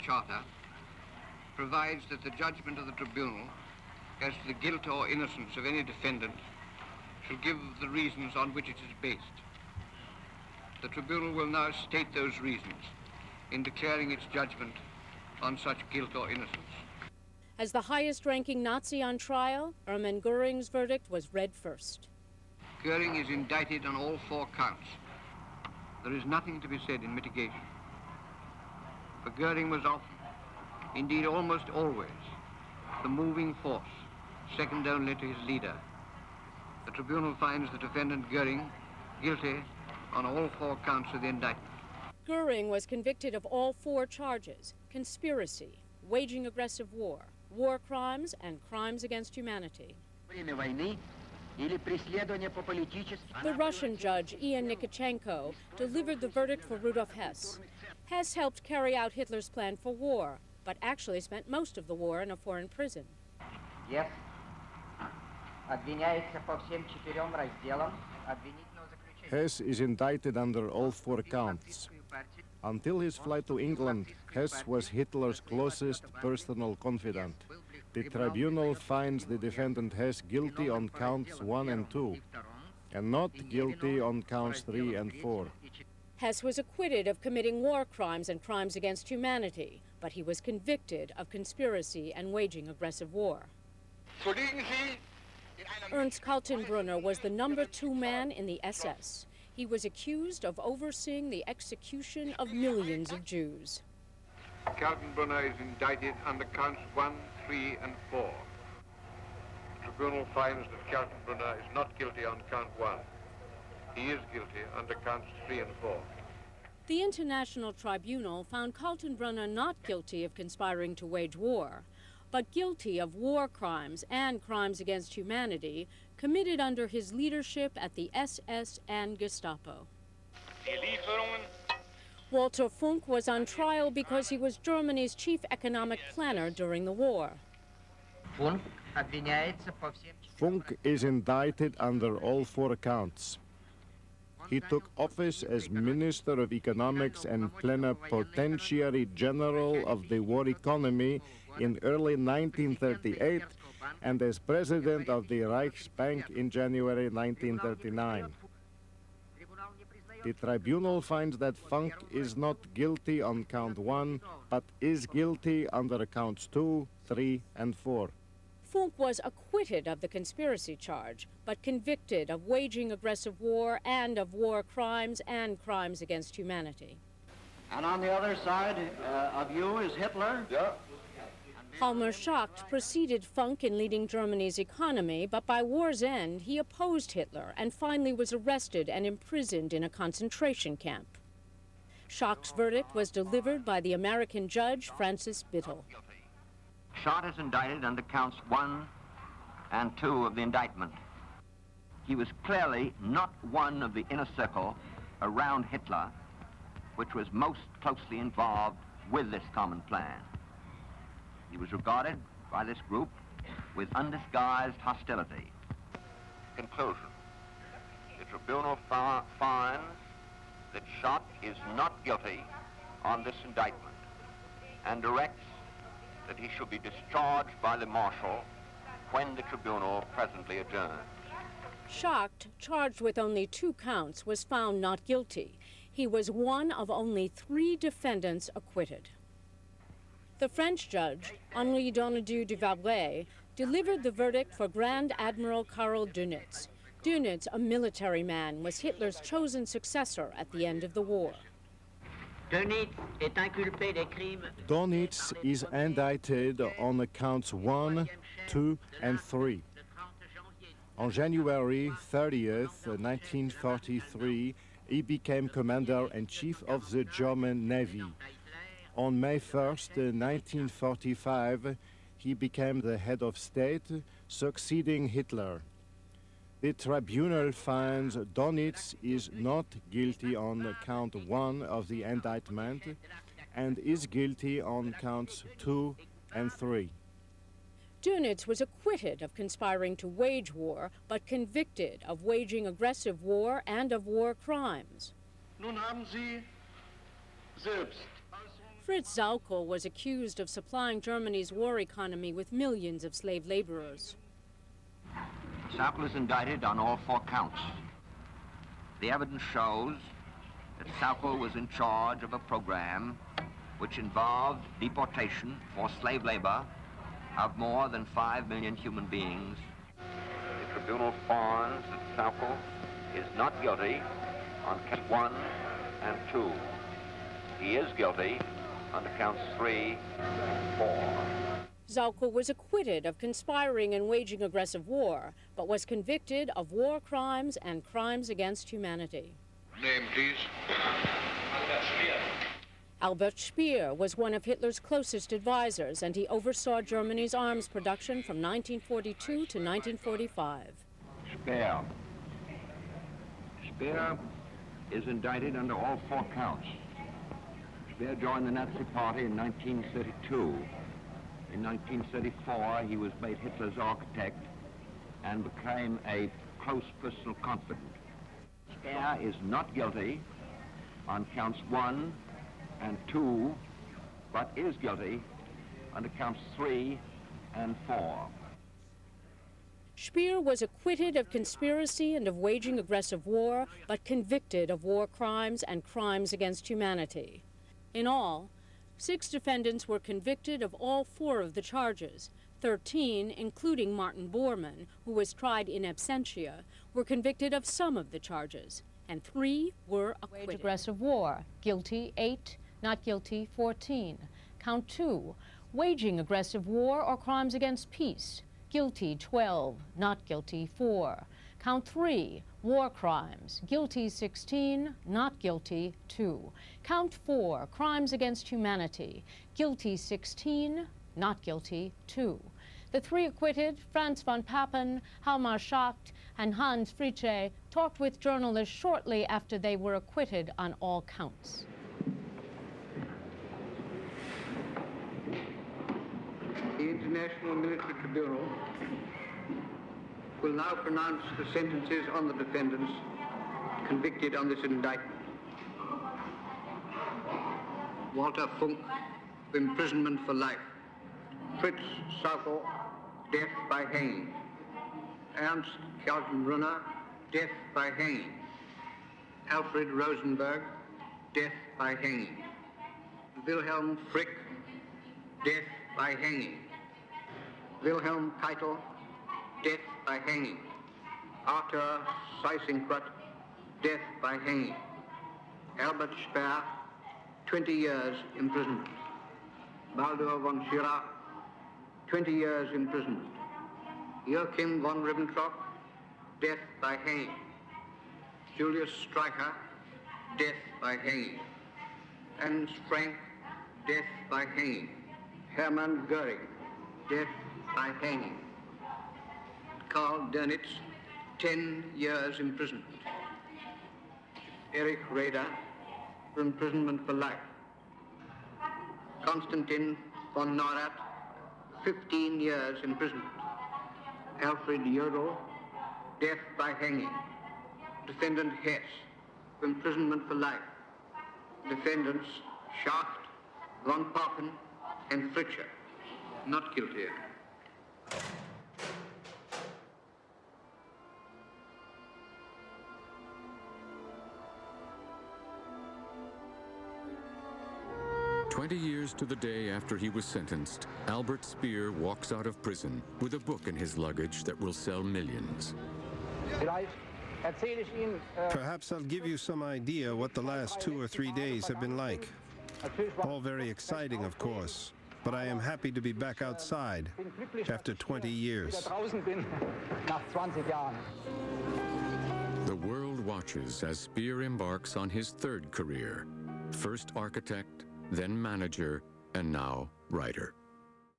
Charter provides that the judgment of the tribunal as to the guilt or innocence of any defendant shall give the reasons on which it is based. The tribunal will now state those reasons in declaring its judgment on such guilt or innocence. As the highest-ranking Nazi on trial, Hermann Goring's verdict was read first. Goering is indicted on all 4 counts. There is nothing to be said in mitigation. For Goering was often, indeed almost always, the moving force, second only to his leader. The tribunal finds the defendant Goering guilty on all 4 counts of the indictment. Goering was convicted of all 4 charges: conspiracy, waging aggressive war, war crimes, and crimes against humanity. The Russian judge, Ian Nikitchenko, delivered the verdict for Rudolf Hess. Hess helped carry out Hitler's plan for war, but actually spent most of the war in a foreign prison. Yes. Hess is indicted under all 4 counts. Until his flight to England, Hess was Hitler's closest personal confidant. The tribunal finds the defendant Hess guilty on counts 1 and 2, and not guilty on counts 3 and 4. Hess was acquitted of committing war crimes and crimes against humanity, but he was convicted of conspiracy and waging aggressive war. Ernst Kaltenbrunner was the number 2 man in the SS. He was accused of overseeing the execution of millions of Jews. Kaltenbrunner is indicted under counts 1, 3, and 4. The tribunal finds that Kaltenbrunner is not guilty on count 1. He is guilty under counts 3 and 4. The International Tribunal found Kaltenbrunner not guilty of conspiring to wage war, but guilty of war crimes and crimes against humanity committed under his leadership at the SS and Gestapo. Walther Funk was on trial because he was Germany's chief economic planner during the war. Funk is indicted under all 4 counts. He took office as Minister of Economics and Plenipotentiary General of the War Economy in early 1938 and as President of the Reichsbank in January 1939. The tribunal finds that Funk is not guilty on count 1, but is guilty under counts 2, 3, and 4. Funk was acquitted of the conspiracy charge, but convicted of waging aggressive war and of war crimes and crimes against humanity. And on the other side of you is Hitler? Yeah. Hjalmar Schacht preceded Funk in leading Germany's economy, but by war's end, he opposed Hitler and finally was arrested and imprisoned in a concentration camp. Schacht's verdict was delivered by the American judge, Francis Biddle. Schacht is indicted under counts 1 and 2 of the indictment. He was clearly not one of the inner circle around Hitler, which was most closely involved with this common plan. He was regarded by this group with undisguised hostility. Conclusion. The tribunal finds that Schacht is not guilty on this indictment and directs that he shall be discharged by the marshal when the tribunal presently adjourns. Schacht, charged with only 2 counts, was found not guilty. He was one of only 3 defendants acquitted. The French judge, Henri Donadieu de Vabray, delivered the verdict for Grand Admiral Karl Doenitz. Doenitz, a military man, was Hitler's chosen successor at the end of the war. Doenitz is indicted on counts 1, 2, and 3. On January 30th, 1943, he became Commander-in-Chief of the German Navy. On May 1st, 1945, he became the head of state, succeeding Hitler. The tribunal finds Doenitz is not guilty on count 1 of the indictment and is guilty on counts 2 and 3. Doenitz was acquitted of conspiring to wage war, but convicted of waging aggressive war and of war crimes. Fritz Sauckel was accused of supplying Germany's war economy with millions of slave laborers. Sauckel is indicted on all 4 counts. The evidence shows that Sauckel was in charge of a program which involved deportation for slave labor of more than 5 million human beings. The tribunal finds that Sauckel is not guilty on counts 1 and 2. He is guilty under counts 3 and 4. Sauckel was acquitted of conspiring and waging aggressive war, but was convicted of war crimes and crimes against humanity. Name, please. Albert Speer was one of Hitler's closest advisors, and he oversaw Germany's arms production from 1942 to 1945. Speer. Speer is indicted under all 4 counts. Speer joined the Nazi Party in 1932. In 1934, he was made Hitler's architect and became a close personal confidant. Speer is not guilty on counts 1 and 2, but is guilty under counts 3 and 4. Speer was acquitted of conspiracy and of waging aggressive war, but convicted of war crimes and crimes against humanity. In all, 6 defendants were convicted of all 4 of the charges. 13, including Martin Bormann, who was tried in absentia, were convicted of some of the charges, and 3 were acquitted. Wage aggressive war, guilty 8, not guilty 14. Count 2, waging aggressive war or crimes against peace, guilty 12, not guilty 4. Count 3, war crimes, guilty 16, not guilty 2. Count 4, crimes against humanity, guilty 16, not guilty 2. The 3 acquitted, Franz von Papen, Hjalmar Schacht, and Hans Fritzche, talked with journalists shortly after they were acquitted on all counts. The International Military Tribunal will now pronounce the sentences on the defendants convicted on this indictment. Walther Funk, imprisonment for life. Fritz Sauckel, death by hanging. Ernst Kaltenbrunner, death by hanging. Alfred Rosenbeg, death by hanging. Wilhelm Frick, death by hanging. Wilhelm Keitel, death by hanging. Raeder and Seyss-Inquart, death by hanging. Albert Speer, 20 years imprisonment. Walther von Schirach, 20 years imprisonment. Joachim von Ribbentrop, death by hanging. Julius Streicher, death by hanging. Ernst Frank, death by hanging. Hermann Goering, death by hanging. Karl Doenitz, 10 years imprisonment. Erich Raeder, imprisonment for life. Konstantin von Neurath, 15 years imprisonment. Alfred Jodl, death by hanging. Defendant Hess, imprisonment for life. Defendants Schacht, von Papen, and Fritzche, not guilty. "20 years to the day after he was sentenced, Albert Speer walks out of prison with a book in his luggage that will sell millions. Perhaps I'll give you some idea what the last 2 or 3 days have been like. All very exciting, of course, but I am happy to be back outside after 20 years. The world watches as Speer embarks on his 3rd career. First architect, then manager, and now writer.